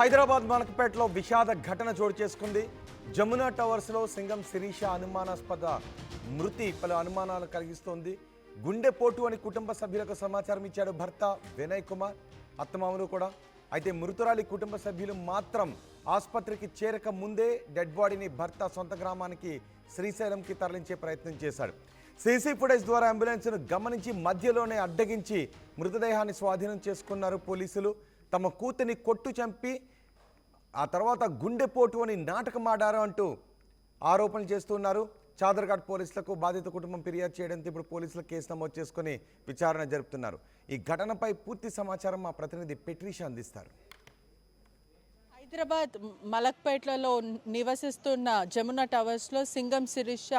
హైదరాబాద్ మలక్పేటలో విషాద ఘటన చోటు చేసుకుంది. జమునా టవర్స్లో సింగం శిరీష అనుమానాస్పద మృతి పలు అనుమానాలు కలిగిస్తోంది. గుండెపోటు అని కుటుంబ సభ్యులకు సమాచారం ఇచ్చాడు భర్త వినయ్ కుమార్, అత్తమామలు కూడా. అయితే మృతురాలి కుటుంబ సభ్యులు మాత్రం ఆసుపత్రికి చేరక ముందే డెడ్ బాడీని భర్త సొంత గ్రామానికి శ్రీశైలంకి తరలించే ప్రయత్నం చేశాడు. సీసీ ఫుటేజ్ ద్వారా అంబులెన్స్ను గమనించి మధ్యలోనే అడ్డగించి మృతదేహాన్ని స్వాధీనం చేసుకున్నారు పోలీసులు. తమ కూతుని కొట్టు చంపి ఆ తర్వాత గుండెపోటు అని నాటకమాడారు అంటూ ఆరోపణలు చేస్తున్నారు. చాదర్ఘాట్ పోలీసులకు బాధిత కుటుంబం ఫిర్యాదు చేయడంతో ఇప్పుడు పోలీసులు కేసు నమోదు చేసుకుని విచారణ జరుపుతున్నారు. ఈ ఘటనపై పూర్తి సమాచారం మా ప్రతినిధి పెట్రీషా అందిస్తారు. హైదరాబాద్ మలక్పేటలో నివసిస్తున్న జమునా టవర్స్లో సింగం శిరీష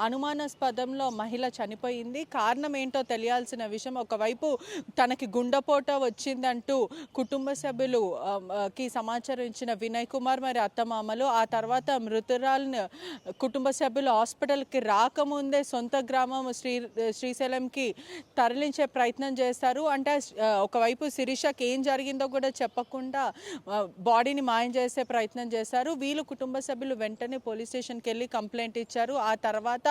అనుమానాస్పదంలో మహిళ చనిపోయింది. కారణం ఏంటో తెలియాల్సిన విషయం. ఒకవైపు తనకి గుండెపోట వచ్చిందంటూ కుటుంబ సభ్యులు కి సమాచారం ఇచ్చిన వినయ్ కుమార్ మరి అత్తమామలు ఆ తర్వాత మృతురాలను కుటుంబ సభ్యులు హాస్పిటల్కి రాకముందే సొంత గ్రామం శ్రీశైలంకి తరలించే ప్రయత్నం చేస్తారు. అంటే ఒకవైపు శిరీషకి ఏం జరిగిందో కూడా చెప్పకుండా బాడీని మాయం చేసే ప్రయత్నం చేశారు. వీళ్ళు కుటుంబ సభ్యులు వెంటనే పోలీస్ స్టేషన్కి వెళ్ళి కంప్లైంట్ ఇచ్చారు. ఆ తర్వాత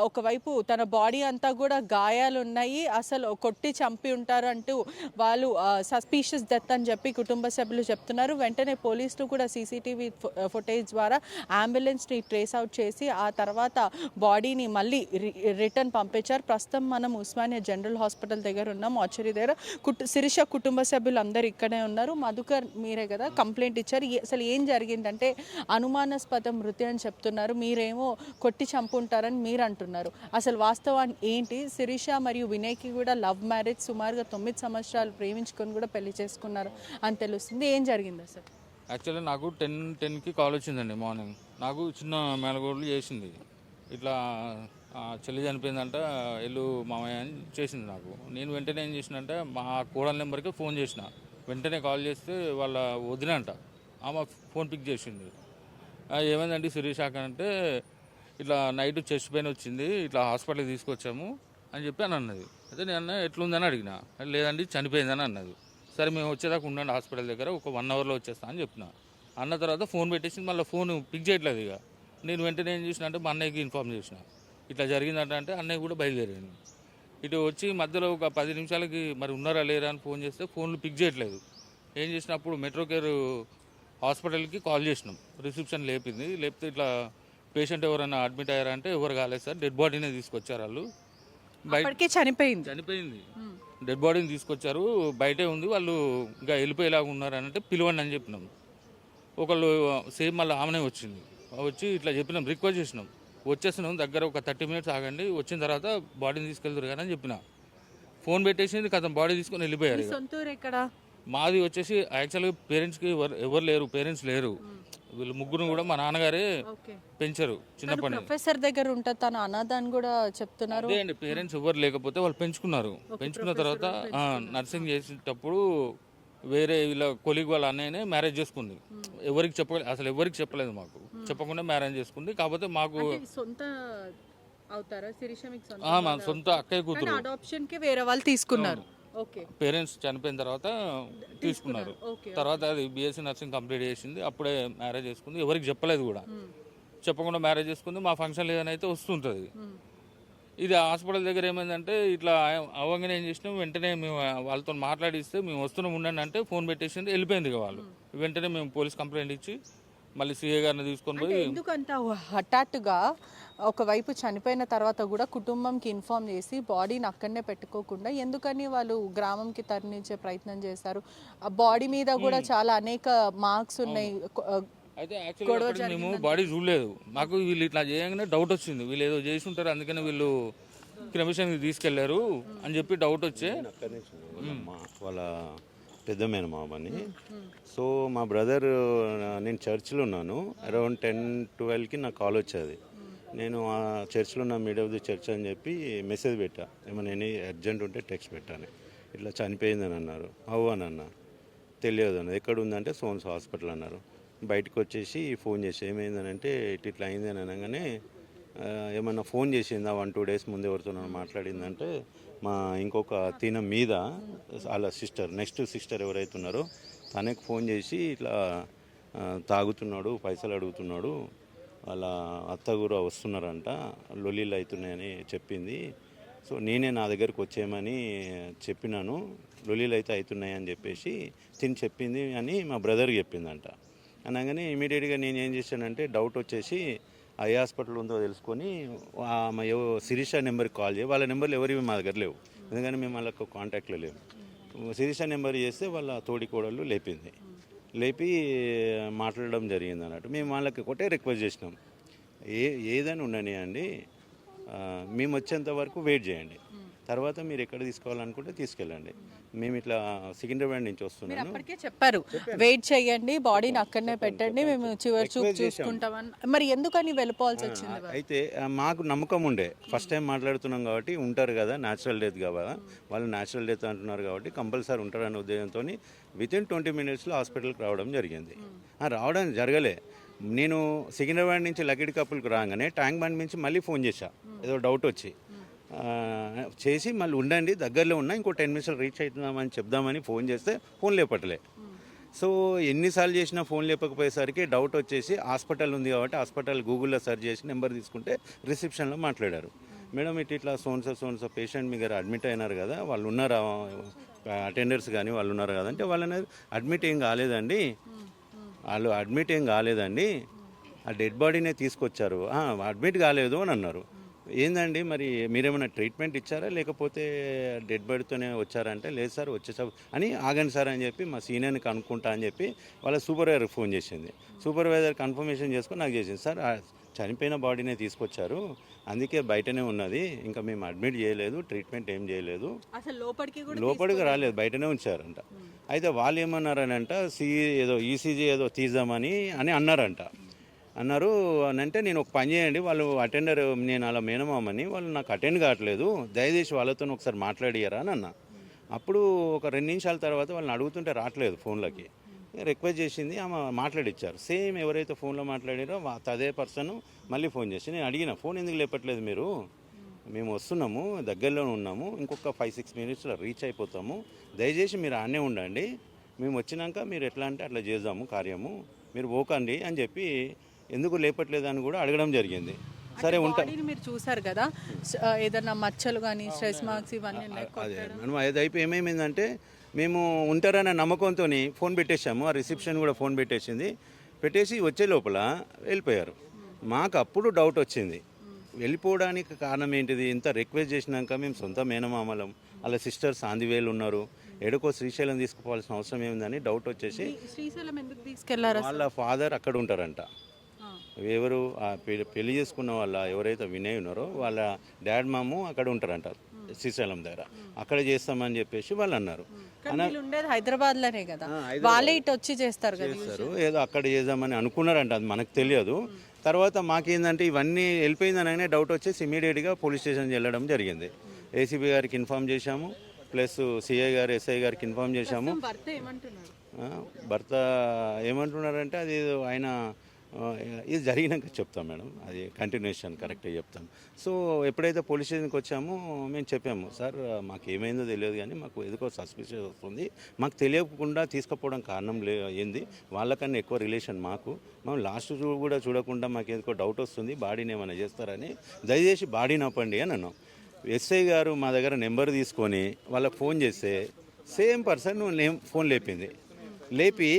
ఒకవైపు తన బాడీ అంతా కూడా గాయాలు ఉన్నాయి, అసలు కొట్టి చంపి ఉంటారు అంటూ వాళ్ళు సస్పీషియస్ డెత్ అని చెప్పి కుటుంబ సభ్యులు చెప్తున్నారు. వెంటనే పోలీసులు కూడా సీసీటీవీ ఫుటేజ్ ద్వారా అంబులెన్స్ని ట్రేస్ అవుట్ చేసి ఆ తర్వాత బాడీని మళ్ళీ రిటర్న్ పంపించారు. ప్రస్తుతం మనం ఉస్మానియా జనరల్ హాస్పిటల్ దగ్గర ఉన్నాం, మార్చరీ దగ్గర. శిరీష కుటుంబ సభ్యులు అందరూ ఇక్కడే ఉన్నారు. మధుకర్ మీరే కదా కంప్లైంట్ ఇచ్చారు. అసలు ఏం జరిగిందంటే అనుమానాస్పద మృతి అని చెప్తున్నారు, మీరేమో కొట్టి చంపుంటారని మీరు అంటున్నారు. అసలు వాస్తవాన్ని ఏంటి? శిరీష మరియు వినయ్కి కూడా లవ్ మ్యారేజ్, సుమారుగా 9 సంవత్సరాలు ప్రేమించుకొని కూడా పెళ్లి చేసుకున్నారు అని తెలుస్తుంది. ఏం జరిగింది అసలు? యాక్చువల్లీ నాకు 10కి కాల్ వచ్చిందండి మార్నింగ్. నాకు చిన్న మేనగోళ్ళు చేసింది, ఇట్లా చెల్లి చనిపోయిందంట ఎల్లు మామయ్య అని చేసింది నాకు. నేను వెంటనే ఏం చేసినంటే మా కోడల నెంబర్కి ఫోన్ చేసిన. వెంటనే కాల్ చేస్తే వాళ్ళ వదినంట ఆమె ఫోన్ పిక్ చేసింది. ఏమైందండి శిరీష అంటే ఇట్లా నైట్ చెస్ట్ పెయిన్ వచ్చింది, ఇట్లా హాస్పిటల్కి తీసుకొచ్చాము అని చెప్పి అని అన్నది. అయితే నేను ఎట్లుందని అడిగిన. లేదండి చనిపోయిందని అన్నది. సరే మేము వచ్చేదాకా ఉండండి హాస్పిటల్ దగ్గర, ఒక 1 అవర్లో వచ్చేస్తా అని చెప్పిన. అన్న తర్వాత ఫోన్ పెట్టేసి మళ్ళీ ఫోన్ పిక్ చేయట్లేదు. ఇక నేను వెంటనే ఏం చేసిన అంటే మా అన్నయ్యకి ఇన్ఫార్మ్ చేసిన, ఇట్లా జరిగిందంటే అన్నయ్య కూడా బయలుదేరాను. ఇటు వచ్చి మధ్యలో ఒక 10 నిమిషాలకి మరి ఉన్నారా లేరా అని ఫోన్ చేస్తే ఫోన్లు పిక్ చేయట్లేదు. ఏం చేసినప్పుడు మెట్రో కేర్ హాస్పిటల్కి కాల్ చేసినాం. రిసెప్షన్ లేపింది. లేపితే ఇట్లా పేషెంట్ ఎవరైనా అడ్మిట్ అయ్యారా అంటే ఎవరు కాలేదు సార్, డెడ్ బాడీనే తీసుకొచ్చారు. వాళ్ళు బయటకి చనిపోయింది. డెడ్ బాడీని తీసుకొచ్చారు, బయటే ఉంది, వాళ్ళు ఇంకా వెళ్ళిపోయేలాగా ఉన్నారు అంటే పిలవండి అని చెప్పినాం. ఒకళ్ళు సేమ్ మళ్ళీ ఆమెనే వచ్చింది. వచ్చి ఇట్లా చెప్పినాం, రిక్వెస్ట్ చేసినాం, వచ్చేసినాం దగ్గర ఒక 30 మినిట్స్ ఆగండి, వచ్చిన తర్వాత బాడీని తీసుకెళ్తారు కానీ అని చెప్పిన. ఫోన్ పెట్టేసింది, కథం బాడీ తీసుకొని వెళ్ళిపోయారు. సొంతూరు ఎక్కడ? మాది వచ్చేసి యాక్చువల్గా పేరెంట్స్కి ఎవరు లేరు, పేరెంట్స్ లేరు. వీళ్ళు ముగ్గురు కూడా మా నాన్నగారే పెంచారు చిన్నప్పటి. ప్రొఫెసర్ దగ్గర ఉంటుంది తన అనాథాన్ని కూడా చెప్తున్నారు. అదే అండి, పేరెంట్స్ ఎవరు లేకపోతే వాళ్ళు పెంచుకున్నారు. పెంచుకున్న తర్వాత నర్సింగ్ చేసేటప్పుడు వేరే వీళ్ళ కొలీగ్ వాళ్ళ అన్నయ్యనే మ్యారేజ్ చేసుకుంది. ఎవరికి అసలు ఎవరికి చెప్పలేదు, మాకు చెప్పకుండా మ్యారేజ్ చేసుకుంది. కాకపోతే మాకు సొంత అవుతారా శిరీష? మీకు మా సొంత అక్కయ్య కూతురు. అడాప్షన్ కి వేరే వాళ్ళు తీసుకున్నారు. పేరెంట్స్ చనిపోయిన తర్వాత తీసుకున్నారు. తర్వాత అది బీఎస్సీ నర్సింగ్ కంప్లీట్ చేసింది, అప్పుడే మ్యారేజ్ చేసుకుంది. ఎవరికి చెప్పలేదు కూడా, చెప్పకుండా మ్యారేజ్ చేసుకుంది. మా ఫంక్షన్ ఏదైనా అయితే వస్తుంటుంది. ఇది హాస్పిటల్ దగ్గర ఏమైందంటే ఇట్లా అవ్వగానే ఏం చేసినాం, వెంటనే మేము వాళ్ళతో మాట్లాడిస్తే మేము వస్తున్నాం ఉండండి అంటే ఫోన్ పెట్టేసింది, వెళ్ళిపోయింది. ఇక వాళ్ళు వెంటనే మేము పోలీస్ కంప్లైంట్ ఇచ్చి మళ్ళీ సీఏ గారిని తీసుకొని పోయి. ఎందుకంత హఠాత్తుగా ఒకవైపు చనిపోయిన తర్వాత కూడా కుటుంబంకి ఇన్ఫార్మ్ చేసి బాడీని అక్కడనే పెట్టుకోకుండా ఎందుకని వాళ్ళు గ్రామంకి తరలించే ప్రయత్నం చేశారు? ఆ బాడీ మీద కూడా చాలా అనేక మార్క్స్ ఉన్నాయి. అయితే యాక్చువల్గా మేము బాడీ చూడలేదు. మాకు వీళ్ళు ఇట్లా చేయగానే డౌట్ వచ్చింది, వీళ్ళు ఏదో చేసి ఉంటారు అందుకని వీళ్ళు క్రిమిషన్కి తీసుకెళ్లారు అని చెప్పి డౌట్ వచ్చే. వాళ్ళ పెద్ద మేనమామని. సో మా బ్రదర్, నేను చర్చ్లో ఉన్నాను, అరౌండ్ 10-12కి నాకు కాల్ వచ్చేది. నేను ఆ చర్చ్లో ఉన్న మిడ్ ఆఫ్ ది చర్చ్ అని చెప్పి మెసేజ్ పెట్టా, ఏమైనా ఎనీ అర్జెంట్ ఉంటే టెక్స్ట్ పెట్టాను. ఇట్లా చనిపోయిందని అన్నారు. అవు అని అన్న. తెలియదు అన్నది. ఎక్కడ ఉందంటే సోన్స్ హాస్పిటల్ అన్నారు. బయటకు వచ్చేసి ఫోన్ చేసి ఏమైందని అంటే ఇట్లా అయింది అని అనగానే ఏమన్నా ఫోన్ చేసిందా 1-2 డేస్ ముందు ఎవరితో మాట్లాడిందంటే మా ఇంకొక తిన మీద వాళ్ళ సిస్టర్, నెక్స్ట్ సిస్టర్ ఎవరైతే ఉన్నారో తనకు ఫోన్ చేసి ఇట్లా తాగుతున్నాడు, పైసలు అడుగుతున్నాడు, వాళ్ళ అత్త కూడా వస్తున్నారంట, లొల్లీలు అవుతున్నాయని చెప్పింది. సో నేనే నా దగ్గరికి వచ్చేయమని చెప్పినాను, లొల్లీలు అయితే అవుతున్నాయని చెప్పేసి తిని చెప్పింది అని మా బ్రదర్కి చెప్పిందంట. అనగానే ఇమీడియట్గా నేను ఏం చేశానంటే డౌట్ వచ్చేసి ఏ హాస్పిటల్ ఉందో తెలుసుకొని మా శిరీష నెంబర్కి కాల్ చేయి. వాళ్ళ నెంబర్లు ఎవరివి మా దగ్గర లేవు, ఎందుకంటే మేము వాళ్ళకు కాంటాక్ట్లో లేవు. శిరీష నెంబర్ చేస్తే వాళ్ళ తోడికోడళ్ళు లేపింది, లేపి మాట్లాడడం జరిగింది అన్నట్టు. మేము వాళ్ళకి ఒకటే రిక్వెస్ట్ చేసినాం, ఏదైనా ఉండని అండి, మేము వచ్చేంత వరకు వెయిట్ చేయండి, తర్వాత మీరు ఎక్కడ తీసుకోవాలనుకుంటే తీసుకెళ్ళండి. మేము ఇట్లా సికింద్రాబాద్ నుంచి వస్తున్నాము. అప్పటికే చెప్పారు వెయిట్ చేయండి, బాడీని అక్కడనే పెట్టండి, మేము చివరి చూపు చూసుకుంటామని. మరి ఎందుకని వెళ్ళిపోవాల్సి వచ్చింది? అయితే మాకు నమ్మకం ఉండే, ఫస్ట్ టైం మాట్లాడుతున్నాం కాబట్టి ఉంటారు కదా, న్యాచురల్ డెత్ కదా, వాళ్ళు న్యాచురల్ డెత్ అంటున్నారు కాబట్టి కంపల్సరీ ఉంటారనే ఉద్దేశంతో వితిన్ 20 minutesలో హాస్పిటల్కి రావడం జరిగింది. రావడం జరగలే, నేను సికింద్రాబాద్ నుంచి లకిడి కప్పులకు రాగానే ట్యాంక్ బండ్ నుంచి మళ్ళీ ఫోన్ చేశా, ఏదో డౌట్ వచ్చి చేసి మళ్ళీ ఉండండి దగ్గరలో ఉన్నా, ఇంకో 10 minutes రీచ్ అవుతున్నామని చెప్దామని ఫోన్ చేస్తే ఫోన్ లేపట్లే. సో ఎన్నిసార్లు చేసినా ఫోన్ లేపకపోయేసరికి డౌట్ వచ్చేసి హాస్పిటల్ ఉంది కాబట్టి హాస్పిటల్ గూగుల్లో సెర్చ్ చేసి నెంబర్ తీసుకుంటే రిసెప్షన్లో మాట్లాడారు. మేడం ఇట్లా సోన్సో పేషెంట్ మీ దగ్గర అడ్మిట్ అయినారు కదా, వాళ్ళు ఉన్నారా, అటెండర్స్ కానీ వాళ్ళు ఉన్నారు కదా అంటే, వాళ్ళని అడ్మిట్ ఏం కాలేదండి, వాళ్ళు అడ్మిట్ ఏం కాలేదండి, ఆ డెడ్ బాడీనే తీసుకొచ్చారు, అడ్మిట్ కాలేదు అని అన్నారు. ఏందండి మరి మీరేమైనా ట్రీట్మెంట్ ఇచ్చారా లేకపోతే డెడ్ బాడీతోనే వచ్చారంటే, లేదు సార్ వచ్చేసా అని, ఆగండి సార్ అని చెప్పి మా సీనియర్ని కనుక్కుంటా అని చెప్పి వాళ్ళ సూపర్వైజర్కి ఫోన్ చేసింది. సూపర్వైజర్ కన్ఫర్మేషన్ చేసుకొని నాకు చేసింది, సార్ చనిపోయిన బాడీనే తీసుకొచ్చారు, అందుకే బయటనే ఉన్నది, ఇంకా మేము అడ్మిట్ చేయలేదు, ట్రీట్మెంట్ ఏం చేయలేదు, లోపలికి రాలేదు, బయటనే ఉంచారంట. అయితే వాళ్ళు ఏమన్నారనంట, ఏదో ఈసీజీ ఏదో తీద్దామని అన్నారంట. అన్నారు అని అంటే, నేను ఒక పని చేయండి, వాళ్ళు అటెండర్, నేను అలా మేనమామని, వాళ్ళు నాకు అటెండ్ కావట్లేదు, దయచేసి వాళ్ళతో ఒకసారి మాట్లాడియరా అని అన్న. అప్పుడు ఒక 2 నిమిషాల తర్వాత వాళ్ళని అడుగుతుంటే రావట్లేదు ఫోన్లకి, రిక్వెస్ట్ చేసింది, ఆమె మాట్లాడిచ్చారు. సేమ్ ఎవరైతే ఫోన్లో మాట్లాడారో అదే పర్సన్ మళ్ళీ ఫోన్ చేసి, నేను అడిగిన, ఫోన్ ఎందుకు లేపట్లేదు మీరు, మేము వస్తున్నాము, దగ్గరలో ఉన్నాము, ఇంకొక 5-6 minutesలో రీచ్ అయిపోతాము, దయచేసి మీరు ఆనే ఉండండి, మేము వచ్చినాక మీరు ఎట్లా అంటే అట్లా చేద్దాము కార్యము, మీరు పోకండి అని చెప్పి, ఎందుకు లేపట్లేదు అని కూడా అడగడం జరిగింది. సరే ఉంటా, మీరు చూసారు కదా ఏదైనా మచ్చలు కానీ స్ట్రెస్ మార్క్స్ ఇవన్నీ అదే మనం అది అయిపోయి ఏమేమిందంటే, మేము ఉంటారనే నమ్మకంతో ఫోన్ పెట్టేశాము, ఆ రిసెప్షన్ కూడా ఫోన్ పెట్టేసింది, పెట్టేసి వచ్చే లోపల వెళ్ళిపోయారు. మాకు అప్పుడు డౌట్ వచ్చింది, వెళ్ళిపోవడానికి కారణం ఏంటిది, ఇంత రిక్వెస్ట్ చేసినాక మేము సొంత మేనమామలం, వాళ్ళ సిస్టర్స్ ఆందివేలు ఉన్నారు, ఎడుకో శ్రీశైలం తీసుకుపోవాల్సిన అవసరం ఏముందని డౌట్ వచ్చేసి, శ్రీశైలం ఎందుకు తీసుకెళ్లారు, వాళ్ళ ఫాదర్ అక్కడ ఉంటారంట, ఎవరు పెళ్లి చేసుకున్న వాళ్ళ ఎవరైతే వినయ్ ఉన్నారో వాళ్ళ డాడ్ మాము అక్కడ ఉంటారంట శ్రీశైలం దగ్గర, అక్కడ చేస్తామని చెప్పేసి వాళ్ళు అన్నారు. హైదరాబాద్ లోనే కదా, వాళ్ళే ఇటు వచ్చి చేస్తారు, ఏదో అక్కడ చేద్దామని అనుకున్నారంట, అది మనకు తెలియదు. తర్వాత మాకేందంటే ఇవన్నీ వెళ్ళిపోయిందనగానే డౌట్ వచ్చేసి ఇమీడియట్గా పోలీస్ స్టేషన్కి వెళ్ళడం జరిగింది. ఏసీబీ గారికి ఇన్ఫామ్ చేశాము, ప్లస్ సిఐ గారు ఎస్ఐ గారికి ఇన్ఫామ్ చేశాము. భర్త ఏమంటున్నారంటే, అది ఆయన ఇది జరిగినాక చెప్తాం మేడం, అది కంటిన్యూషన్ కరెక్ట్గా చెప్తాం. సో ఎప్పుడైతే పోలీస్ స్టేషన్కి వచ్చామో మేము చెప్పాము, సార్ మాకు ఏమైందో తెలియదు కానీ మాకు ఎందుకో సస్పిషియస్ వస్తుంది, మాకు తెలియకుండా తీసుకుపోవడం కారణం ఏంది, వాళ్ళకన్నా ఎక్కువ రిలేషన్ మాకు, మేము లాస్ట్ కూడా చూడకుండా మాకు ఎందుకో డౌట్ వస్తుంది, బాడీని ఏమైనా చేస్తారని, దయచేసి బాడీని ఆపండి అని అన్నాం. ఎస్ఐ గారు మా దగ్గర నెంబర్ తీసుకొని వాళ్ళకి ఫోన్ చేస్తే సేమ్ పర్సన్ ఫోన్ లేపింది, లేపి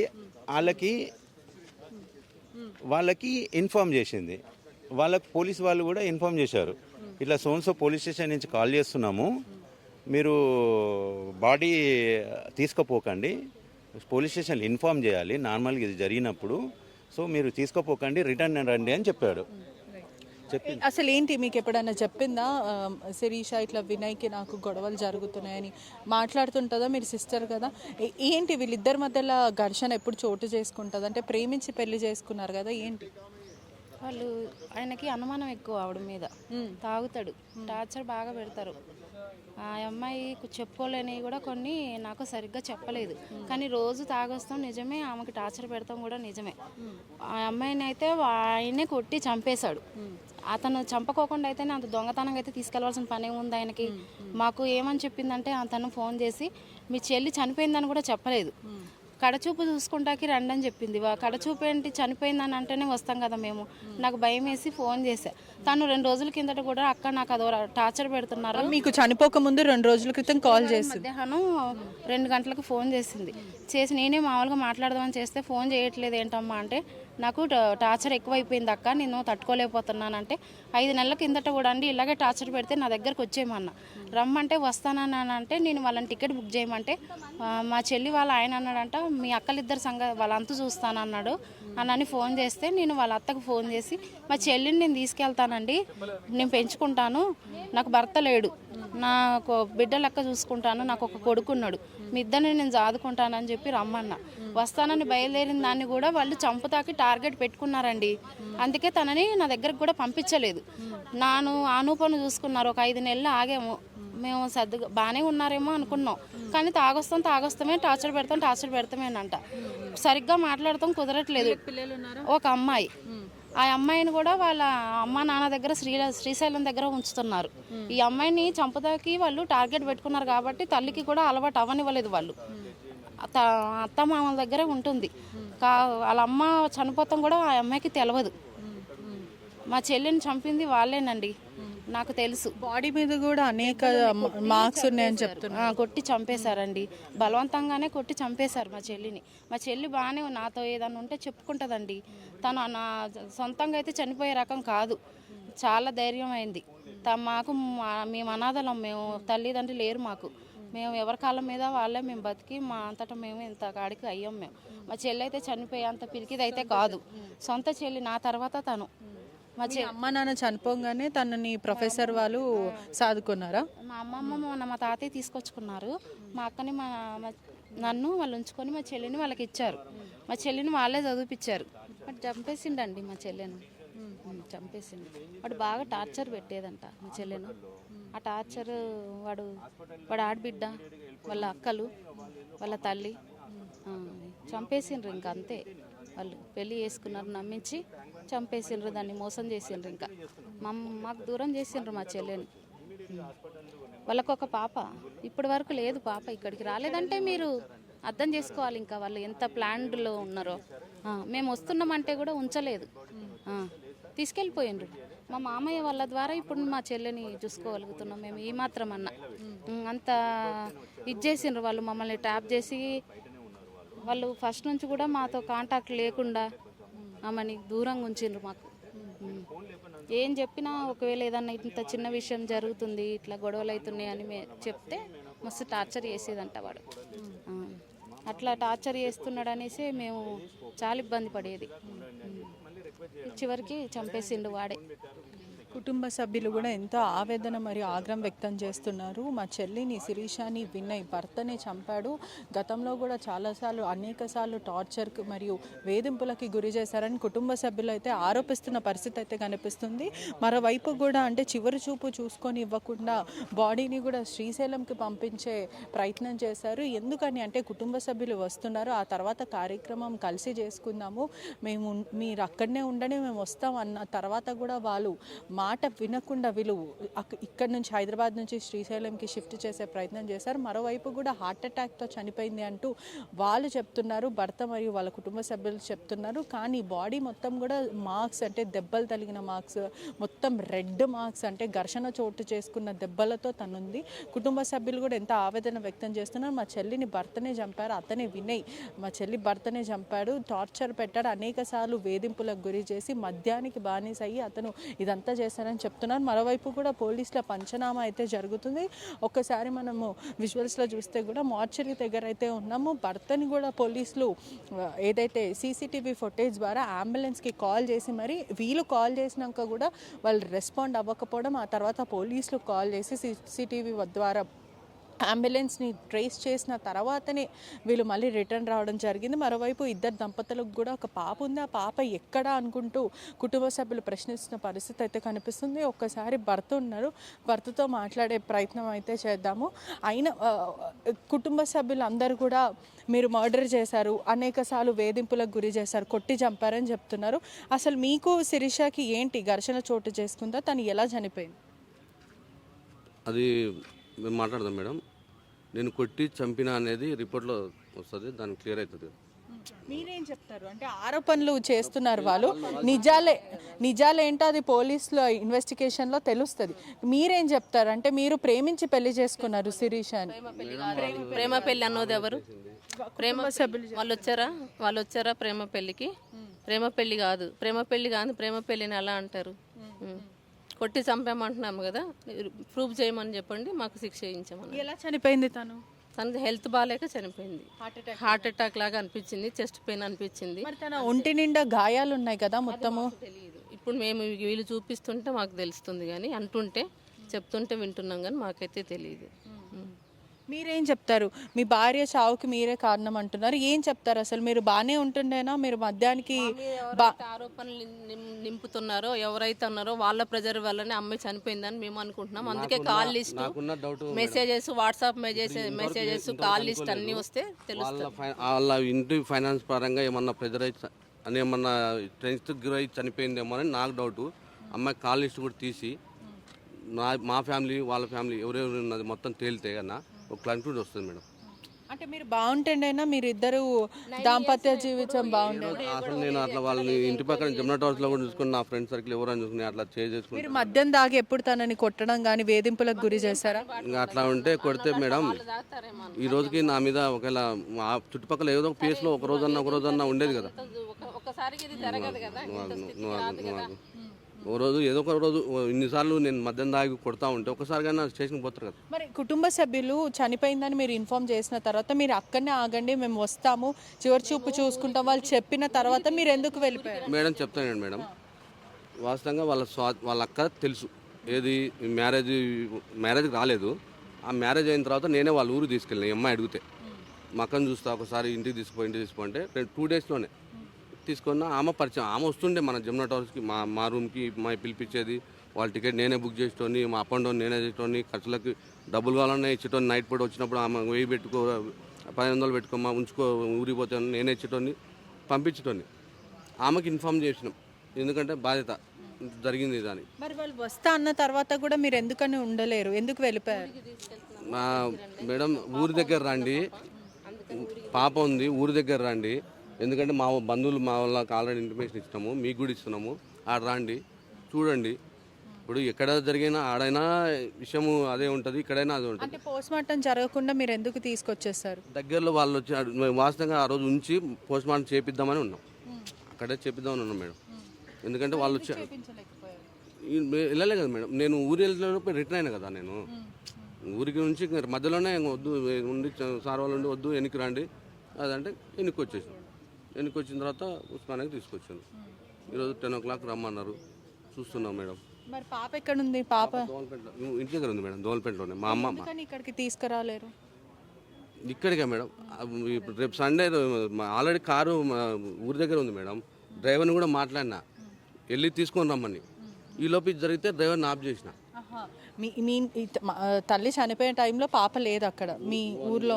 వాళ్ళకి ఇన్ఫామ్ చేసింది, వాళ్ళకి పోలీస్ వాళ్ళు కూడా ఇన్ఫామ్ చేశారు, ఇట్లా సోన్సో పోలీస్ స్టేషన్ నుంచి కాల్ చేస్తున్నాము, మీరు బాడీ తీసుకుపోకండి, పోలీస్ స్టేషన్లో ఇన్ఫామ్ చేయాలి నార్మల్గా ఇది జరిగినప్పుడు, సో మీరు తీసుకుపోకండి, రిటర్న్ రండి అని చెప్పాడు. అసలు ఏంటి మీకు ఎప్పుడైనా చెప్పిందా శిరీష ఇట్లా వినయ్కి నాకు గొడవలు జరుగుతున్నాయని మాట్లాడుతుంటుందా, మీరు సిస్టర్ కదా, ఏంటి వీళ్ళిద్దరి మధ్యలో ఘర్షణ ఎప్పుడు చోటు చేసుకుంటుంది, అంటే ప్రేమించి పెళ్లి చేసుకున్నారు కదా, ఏంటి వాళ్ళు, ఆయనకి అనుమానం ఎక్కువ ఆవిడ మీద, తాగుతాడు, టార్చర్ బాగా పెడతారు. ఆ అమ్మాయి చెప్పుకోలేని కూడా కొన్ని నాకు సరిగ్గా చెప్పలేదు, కానీ రోజు తాగొస్తాం నిజమే, ఆమెకి టార్చర్ పెడతాం కూడా నిజమే. ఆ అమ్మాయిని అయితే ఆయనే కొట్టి చంపేశాడు, అతను చంపకోకుండా అయితే అంత దొంగతనంగా అయితే తీసుకెళ్లాల్సిన పని ఉంది ఆయనకి. మాకు ఏమని చెప్పిందంటే, అతను ఫోన్ చేసి మీ చెల్లి చనిపోయిందని కూడా చెప్పలేదు, కడచూపు చూసుకుంటాకి రండి అని చెప్పింది. కడచూపు ఏంటి, చనిపోయిందని అంటేనే వస్తాం కదా మేము. నాకు భయం వేసి ఫోన్ చేశా. తను 2 రోజుల కిందట కూడా అక్క నాకు అదో టార్చర్ పెడుతున్నారు. మీకు చనిపోక ముందు 2 రోజుల క్రితం కాల్ చేసి మధ్యాహ్నం 2 గంటలకు ఫోన్ చేసి నేనే మామూలుగా మాట్లాడదామని చేస్తే ఫోన్ చేయట్లేదు ఏంటమ్మా అంటే, నాకు టార్చర్ ఎక్కువైపోయింది అక్క, నేను తట్టుకోలేకపోతున్నానంటే 5 నెలల కిందట కూడా అండి ఇలాగే టార్చర్ పెడితే నా దగ్గరకు వచ్చేయమన్నా. రమ్మంటే వస్తానని అంటే నేను వాళ్ళని టికెట్ బుక్ చేయమంటే మా చెల్లి వాళ్ళ ఆయన అన్నాడంట, మీ అక్కలిద్దరు వాళ్ళ అంతు చూస్తానన్నాడు అని ఫోన్ చేస్తే నేను వాళ్ళ అత్తకు ఫోన్ చేసి మా చెల్లిని నేను తీసుకెళ్తానండి, నేను పెంచుకుంటాను, నాకు భర్త లేడు, నాకు బిడ్డ లెక్క చూసుకుంటాను, నాకు ఒక కొడుకున్నాడు, మీ ఇద్దరిని నేను చాదుకుంటానని చెప్పి రమ్మన్నా. వస్తానని బయలుదేరిన దాన్ని కూడా వాళ్ళు చంపుతాకి టార్గెట్ పెట్టుకున్నారండి. అందుకే తనని నా దగ్గరకు కూడా పంపించలేదు. నాను ఆనూపను చూసుకున్నారు. ఒక 5 నెలలు ఆగాము మేము. సర్దుగా బాగానే ఉన్నారేమో అనుకున్నాం, కానీ తాగొస్తామే టార్చర్ పెడతామేనంట. సరిగ్గా మాట్లాడతాం కుదరట్లేదు. ఒక అమ్మాయి, ఆ అమ్మాయిని కూడా వాళ్ళ అమ్మ నాన్న దగ్గర శ్రీశైలం దగ్గర ఉంచుతున్నారు. ఈ అమ్మాయిని చంపదాకి వాళ్ళు టార్గెట్ పెట్టుకున్నారు కాబట్టి తల్లికి కూడా అలవాటు అవ్వనివ్వలేదు. వాళ్ళు అత్త మామల దగ్గరే ఉంటుంది. వాళ్ళ అమ్మ చనిపోతాం కూడా ఆ అమ్మాయికి తెలియదు. మా చెల్లిని చంపింది వాళ్ళేనండి, నాకు తెలుసు. బాడీ మీద కూడా అనేక మార్క్స్ ఉన్నాయని చెప్తున్నా. కొట్టి చంపేశారండి, బలవంతంగానే కొట్టి చంపేశారు మా చెల్లిని. మా చెల్లి బాగానే నాతో ఏదన్నా ఉంటే చెప్పుకుంటుందండి. తను నా సొంతంగా అయితే చనిపోయే రకం కాదు, చాలా ధైర్యం అయింది. మాకు మేము అనాథలం, మేము తల్లిదండ్రులు లేరు మాకు. మేము ఎవరి కాళ్ళ మీద వాళ్ళే మేము బతికి మా అంతటా మేము ఇంత కాడికి అయ్యాం మేము. మా చెల్లి అయితే చనిపోయే అంత పిరికిదైతే కాదు, సొంత చెల్లి. నా తర్వాత తను మా అమ్మ నాన్న చనిపోగానే తనని ప్రొఫెసర్ వాళ్ళు సాదుకున్నారా? మా అమ్మమ్మ మా తాతయ్య తీసుకొచ్చుకున్నారు. మా అక్కని నన్ను వాళ్ళు ఉంచుకొని మా చెల్లిని వాళ్ళకి ఇచ్చారు. మా చెల్లిని వాళ్ళే చదివిపించారు. బట్ చంపేసిండండి మా చెల్లెను, చంపేసిండు. వాడు బాగా టార్చర్ పెట్టేదంట మా చెల్లెను. ఆ టార్చర్ వాడు ఆడబిడ్డ, వాళ్ళ అక్కలు, వాళ్ళ తల్లి చంపేసిండ్రు. ఇంకా అంతే, వాళ్ళు పెళ్ళి చేసుకున్నారు నమ్మించి చంపేసిండ్రు, దాన్ని మోసం చేసిండ్రు. ఇంకా మాకు దూరం చేసిండ్రు మా చెల్లెని. వాళ్ళకు ఒక పాప, ఇప్పటి వరకు లేదు పాప, ఇక్కడికి రాలేదంటే మీరు అర్థం చేసుకోవాలి ఇంకా వాళ్ళు ఎంత ప్లాన్డ్లో ఉన్నారో. మేము వస్తున్నామంటే కూడా ఉంచలేదు, తీసుకెళ్ళిపోయిండ్రు. మా మామయ్య వాళ్ళ ద్వారా ఇప్పుడు మా చెల్లెని చూసుకోగలుగుతున్నాం మేము. ఈ మాత్రం అన్న అంత ఇది చేసిండ్రు వాళ్ళు, మమ్మల్ని ట్యాప్ చేసి. వాళ్ళు ఫస్ట్ నుంచి కూడా మాతో కాంటాక్ట్ లేకుండా ఆమెని దూరంగా ఉంచిండ్రు మాకు. ఏం చెప్పినా ఒకవేళ ఏదన్నా ఇంత చిన్న విషయం జరుగుతుంది, ఇట్లా గొడవలు అవుతున్నాయి అని చెప్తే మస్తు టార్చర్ చేసేదంట వాడు. అట్లా టార్చర్ చేస్తున్నాడు అనేసి మేము చాలా ఇబ్బంది పడేది. చివరికి చంపేసిండు వాడే. కుటుంబ సభ్యులు కూడా ఎంతో ఆవేదన మరియు ఆగ్రహం వ్యక్తం చేస్తున్నారు. మా చెల్లిని శిరీషాని వినయ్ భర్తనే చంపాడు, గతంలో కూడా చాలాసార్లు అనేకసార్లు టార్చర్కి మరియు వేధింపులకి గురి చేశారని కుటుంబ సభ్యులు అయితే ఆరోపిస్తున్న పరిస్థితి అయితే కనిపిస్తుంది. మరోవైపు కూడా అంటే చివరి చూపు చూసుకొని ఇవ్వకుండా బాడీని కూడా శ్రీశైలంకి పంపించే ప్రయత్నం చేశారు. ఎందుకని అంటే కుటుంబ సభ్యులు వస్తున్నారు, ఆ తర్వాత కార్యక్రమం కలిసి చేసుకుందాము, మీరు అక్కడనే ఉండని మేము వస్తాం అన్న తర్వాత కూడా వాళ్ళు మాట వినకుండా వీళ్ళు ఇక్కడ నుంచి హైదరాబాద్ నుంచి శ్రీశైలంకి షిఫ్ట్ చేసే ప్రయత్నం చేశారు. మరోవైపు కూడా హార్ట్ అటాక్తో చనిపోయింది అంటూ వాళ్ళు చెప్తున్నారు, భర్త మరియు వాళ్ళ కుటుంబ సభ్యులు చెప్తున్నారు. కానీ బాడీ మొత్తం కూడా మార్క్స్ అంటే దెబ్బలు తగిలిన మార్క్స్, మొత్తం రెడ్ మార్క్స్ అంటే ఘర్షణ చోటు చేసుకున్న దెబ్బలతో తనుంది. కుటుంబ సభ్యులు కూడా ఎంత ఆవేదన వ్యక్తం చేస్తున్నారు. మా చెల్లిని భర్తనే చంపారు, అతనే వినయ్ మా చెల్లి భర్తనే చంపాడు, టార్చర్ పెట్టాడు, అనేక సార్లు వేధింపులకు గురి చేసి మద్యానికి బానిస అయ్యి అతను ఇదంతా చేశారని చెప్తున్నారు. మరోవైపు కూడా పోలీసుల పంచనామా అయితే జరుగుతుంది. ఒక్కసారి మనము విజువల్స్లో చూస్తే కూడా మార్చరీ దగ్గర అయితే ఉన్నాము. భర్తని కూడా పోలీసులు ఏదైతే సీసీటీవీ ఫుటేజ్ ద్వారా అంబులెన్స్కి కాల్ చేసి మరి వీళ్ళు కాల్ చేసినాక కూడా వాళ్ళు రెస్పాండ్ అవ్వకపోవడం, ఆ తర్వాత పోలీసులు కాల్ చేసి సీసీటీవీ ద్వారా అంబులెన్స్ని ట్రేస్ చేసిన తర్వాతనే వీళ్ళు మళ్ళీ రిటర్న్ రావడం జరిగింది. మరోవైపు ఇద్దరు దంపతులకు కూడా ఒక పాప ఉంది, ఆ పాప ఎక్కడా అనుకుంటూ కుటుంబ సభ్యులు ప్రశ్నిస్తున్న పరిస్థితి అయితే కనిపిస్తుంది. ఒక్కసారి భర్త ఉన్నారు, భర్తతో మాట్లాడే ప్రయత్నం అయితే చేద్దాము. అయినా కుటుంబ సభ్యులు అందరూ కూడా మీరు మర్డర్ చేశారు, అనేకసార్లు వేధింపులకు గురి చేశారు, కొట్టి చంపారని చెప్తున్నారు. అసలు మీకు శిరీషకి ఏంటి ఘర్షణ చోటు చేసుకుందా, తను ఎలా చనిపోయింది? అది మేము మాట్లాడదాం మేడం. నేను కొట్టి చంపిన అనేది రిపోర్ట్లో వస్తుంది, దానికి క్లియర్ అవుతుంది. మీరేం చెప్తారు? అంటే ఆరోపణలు చేస్తున్నారు వాళ్ళు, నిజాలేంటో అది పోలీసుల ఇన్వెస్టిగేషన్లో తెలుస్తుంది. మీరేం చెప్తారు? అంటే మీరు ప్రేమించి పెళ్లి చేసుకున్నారు శిరీష అని. ప్రేమ పెళ్లి అన్నది ఎవరు? ప్రేమ సభ్యులు వాళ్ళు వచ్చారా ప్రేమ పెళ్లికి? ప్రేమ పెళ్లి కాదు, ప్రేమ పెళ్లిని ఎలా అంటారు? కొట్టి చంపామంటున్నాము కదా, ప్రూఫ్ చేయమని చెప్పండి, మాకు శిక్ష చేయించామని. ఎలా చనిపోయింది తను? తనది హెల్త్ బాగాలేక చనిపోయింది. హార్ట్ అటాక్ లాగా అనిపించింది, చెస్ట్ పెయిన్ అనిపించింది. మరి తన ఒంటి నిండా గాయాలు ఉన్నాయి కదా మొత్తము. తెలియదు, ఇప్పుడు మేము వీళ్ళు చూపిస్తుంటే మాకు తెలుస్తుంది, కానీ అంటుంటే చెప్తుంటే వింటున్నాం, కానీ మాకైతే తెలియదు. మీరేం చెప్తారు? మీ భార్య చావుకి మీరే కారణం అంటున్నారు, ఏం చెప్తారు? అసలు మీరు బాగానే ఉంటుండేనా? మీరు మధ్యానికి ఆరోపణలు నింపుతున్నారో ఎవరైతే ఉన్నారో వాళ్ళ ప్రెజర్ వల్లనే అమ్మాయి చనిపోయిందని మేము అనుకుంటున్నాం. అందుకే call list, messages, WhatsApp messages, call list అన్ని వస్తే తెలుస్తుంది. వాళ్ళ ఇంటి ఫైనాన్స్ పరంగా ఏమన్నా ప్రెజర్ అని ఏమన్నా స్ట్రెంత్ గురై చనిపోయిందేమో అని నాకు డౌట్. అమ్మాయి కాల్ లిస్ట్ కూడా తీసి మా ఫ్యామిలీ వాళ్ళ ఫ్యామిలీ ఎవరెవరు ఉన్నది మొత్తం తేలితే కన్నా ఒక కన్క్లూడ్ వస్తుంది మేడం. అంటే మీరు బాగుంటుండేనా? మీరు ఇద్దరు దాంపత్య జీవితం బాగుండేది? అసలు నేను అట్లా వాళ్ళని ఇంటి పక్కన జమునా టవర్స్ లో కూడా చూసుకుని నా ఫ్రెండ్ సర్కిల్ ఎవరైనా చూసుకుని అట్లా చేసుకుని. మీరు మద్యం దాగి ఎప్పుడు తనని కొట్టడం కానీ వేధింపులకు గురి చేశారా? ఇంకా అట్లా ఉంటే కొడితే మేడం ఈ రోజుకి నా మీద ఒకవేళ మా చుట్టుపక్కల ఏదో ఒక ప్లేస్ లో ఒక రోజన్నా ఉండేది కదా. ఓ రోజు ఏదో ఒక రోజు ఇన్నిసార్లు నేను మద్యం దాగి కొడతా ఉంటే ఒకసారిగా స్టేషన్కి పోతారు కదా. మరి కుటుంబ సభ్యులు చనిపోయిందని మీరు ఇన్ఫార్మ్ చేసిన తర్వాత మీరు అక్కడనే ఆగండి, మేము వస్తాము, చివరి చూపు చూసుకుంటాం వాళ్ళు చెప్పిన తర్వాత మీరు ఎందుకు వెళ్ళిపోయారు? మేడం చెప్తానండి మేడం, వాస్తవంగా వాళ్ళ అక్క తెలుసు ఏది మ్యారేజ్కి రాలేదు. ఆ మ్యారేజ్ అయిన తర్వాత నేనే వాళ్ళ ఊరు తీసుకెళ్ళిన అమ్మాయి అడిగితే, మా అక్కని చూస్తా ఒకసారి ఇంటికి తీసుకో అంటే 2 డేస్లోనే తీసుకున్న. ఆమె పరిచయం, ఆమె వస్తుండే మన జమునా టవర్స్కి, మా రూమ్కి మా పిలిపించేది. వాళ్ళ టికెట్ నేనే బుక్ చేసేటోని, మా అప్ అండ్ డౌన్ నేనే చేసేటోని, ఖర్చులకి డబ్బులు కావాలన్నా ఇచ్చేటోని. నైట్ పూట వచ్చినప్పుడు ఆమె 1000 పెట్టుకో 1500 పెట్టుకోమా ఉంచుకో ఊరిపోతే నేనే ఇచ్చేటోని, పంపించేటోని. ఆమెకి ఇన్ఫామ్ చేసినాం, ఎందుకంటే బాధ్యత జరిగింది దాని. మరి వాళ్ళు వస్తా అన్న తర్వాత కూడా మీరు ఎందుకని ఉండలేరు, ఎందుకు వెళ్ళిపోయారు? మేడం ఊరి దగ్గర రండి, పాప ఉంది, ఊరి దగ్గర రండి. ఎందుకంటే మా బంధువులు మా వాళ్ళకి ఆల్రెడీ ఇన్ఫర్మేషన్ ఇచ్చినాము, మీకు కూడా ఇస్తున్నాము. ఆడ రండి చూడండి. ఇప్పుడు ఎక్కడ జరిగినా ఆడైనా విషయము అదే ఉంటుంది, ఇక్కడైనా అదే ఉంటుంది. అంటే పోస్ట్ మార్టం జరగకుండా మీరు ఎందుకు తీసుకొచ్చేస్తారు? దగ్గరలో వాళ్ళు వచ్చి వాస్తవంగా ఆ రోజు ఉంచి పోస్ట్ మార్టం చేపిద్దామని ఉన్నాం, అక్కడే చేపిద్దామని ఉన్నాం మేడం. ఎందుకంటే వాళ్ళు వచ్చి వెళ్ళలే కదా మేడం, నేను ఊరు వెళ్ళినప్పుడు రిటర్న్ అయినా కదా. నేను ఊరికి నుంచి మధ్యలోనే వద్దు ఉండి సార్ వాళ్ళు ఉండి వద్దు వెనక్కి రండి అదంటే వెనక్కి వచ్చేసాను. వెనక్కి వచ్చిన తర్వాత ఉస్మానియాకి తీసుకొచ్చాను. ఈరోజు 10 o'clock రమ్మన్నారు, చూస్తున్నాం మేడం. మరి పాప ఎక్కడ ఉంది? పాప దోల్పేట ఇంటి దగ్గర ఉంది మేడం, దోల్పేటలోనే. మా అమ్మ ఇక్కడికి తీసుకురాలేరు? ఇక్కడికే మేడం, రేపు సండే ఆల్రెడీ కారు ఊరి దగ్గర ఉంది మేడం. డ్రైవర్ని కూడా మాట్లాడినా వెళ్ళి తీసుకొని రమ్మని. ఈ లోపు ఇది జరిగితే డ్రైవర్ని ఆఫ్ చేసిన. మీ తల్లి చనిపోయే టైంలో పాప లేదు అక్కడ మీ ఊర్లో?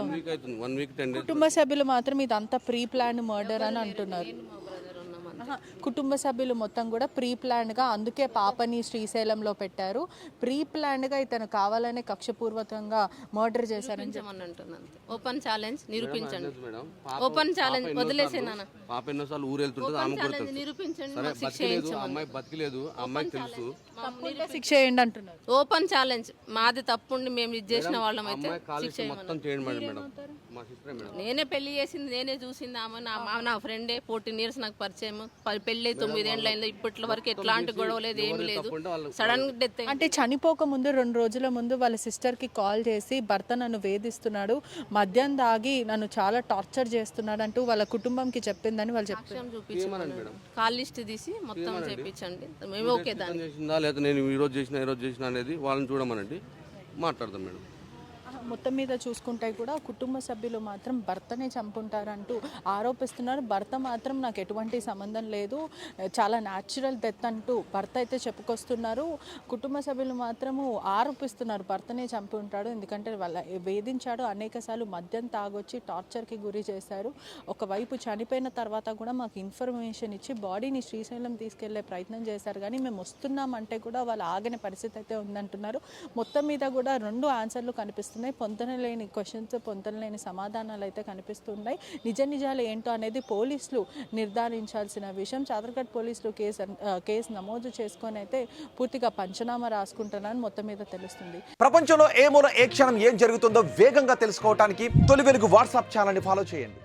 1 week 10 days. కుటుంబ సభ్యులు మాత్రం ఇదంతా ప్రీ ప్లాన్ మర్డర్ అని అంటున్నారు. కుటుంబ సభ్యులు మొత్తం కూడా ప్రీ ప్లాన్గా, అందుకే పాపని శ్రీశైలంలో పెట్టారు. ప్రీ ప్లాన్గా ఇతను కావాలనే కక్షపూర్వకంగా మర్డర్ చేశారని అంటున్నాను. ఓపెన్ ఛాలెంజ్ నిరూపించండి. ఓపెన్ ఛాలెంజ్ వదిలేసేనా? పాప ఎన్నోసార్లు ఊరు వెళ్తుంటుంది, ఆమె కూడా తెలుసు. నిరూపించండి. సరే బతికిలేదు, అమ్మాయి బతికిలేదు, అమ్మాయికి తెలుసు. శిక్ష చేయండి అంటున్నారు. ఓపెన్ ఛాలెంజ్, మాది తప్పుండి మేము ఇది చేసిన వాళ్ళం అయితే కాలేజ్ మొత్తం చేయండి మేడం. మా సిస్టర్ మేడం, నేనే పెళ్లి చేసింది, నేనే చూసింది. ఆమె నా ఫ్రెండే, 14 years నాకు పరిచయం. పెళ్ళి 9 ఏళ్ళు అయింది, ఇప్పటి వరకు ఎట్లాంటి గొడవ లేదు, ఏమి లేదు. Sudden death. అంటే చనిపోక ముందు 2 రోజుల ముందు వాళ్ళ సిస్టర్కి కాల్ చేసి భర్త నన్ను వేధిస్తున్నాడు, మద్యం దాగి నన్ను చాలా టార్చర్ చేస్తున్నాడు అంటూ వాళ్ళ కుటుంబంకి చెప్పిందని వాళ్ళు చెప్తారు. చూపించారు, కాల్ లిస్ట్ తీసి మొత్తం చేయించండి, మేము ఓకే దాన్ని చేసిందా లేదా నేను ఈ రోజు చేసిన అనేది వాళ్ళని చూడమనండి, మాట్లాడదాం మేడం. మొత్తం మీద చూసుకుంటే కూడా కుటుంబ సభ్యులు మాత్రం భర్తనే చంపుంటారంటూ ఆరోపిస్తున్నారు. భర్త మాత్రం నాకు ఎటువంటి సంబంధం లేదు, చాలా న్యాచురల్ డెత్ అంటూ భర్త అయితే చెప్పుకొస్తున్నారు. కుటుంబ సభ్యులు మాత్రము ఆరోపిస్తున్నారు భర్తనే చంపి ఉంటాడు, ఎందుకంటే వాళ్ళ వేధించాడు, అనేకసార్లు మద్యం తాగొచ్చి టార్చర్కి గురి చేశారు. ఒకవైపు చనిపోయిన తర్వాత కూడా మాకు ఇన్ఫర్మేషన్ ఇచ్చి బాడీని శ్రీశైలం తీసుకెళ్లే ప్రయత్నం చేశారు, కానీ మేము వస్తున్నామంటే కూడా వాళ్ళు ఆగని పరిస్థితి అయితే ఉందంటున్నారు. మొత్తం మీద కూడా 2 ఆన్సర్లు కనిపిస్తున్నాయి. కనిపిస్తున్నాయి. పొంతనలేని క్వశ్చన్స్, పొంతనలేని సమాధానాలు అయితే కనిపిస్తున్నాయి. నిజాలు ఏంటో అనేది పోలీసులు నిర్ధారించాల్సిన విషయం. చాదర్ఘట్ పోలీసులు కేసు నమోదు చేసుకొని అయితే పూర్తిగా పంచనామా రాసుకుంటున్నారని మొత్తం మీద తెలుస్తుంది. ప్రపంచంలో ఏ మూల ఏ క్షణం ఏం జరుగుతుందో వేగంగా తెలుసుకోవడానికి తొలి వెలుగు వాట్సాప్ ఛానల్ని ఫాలో చేయండి.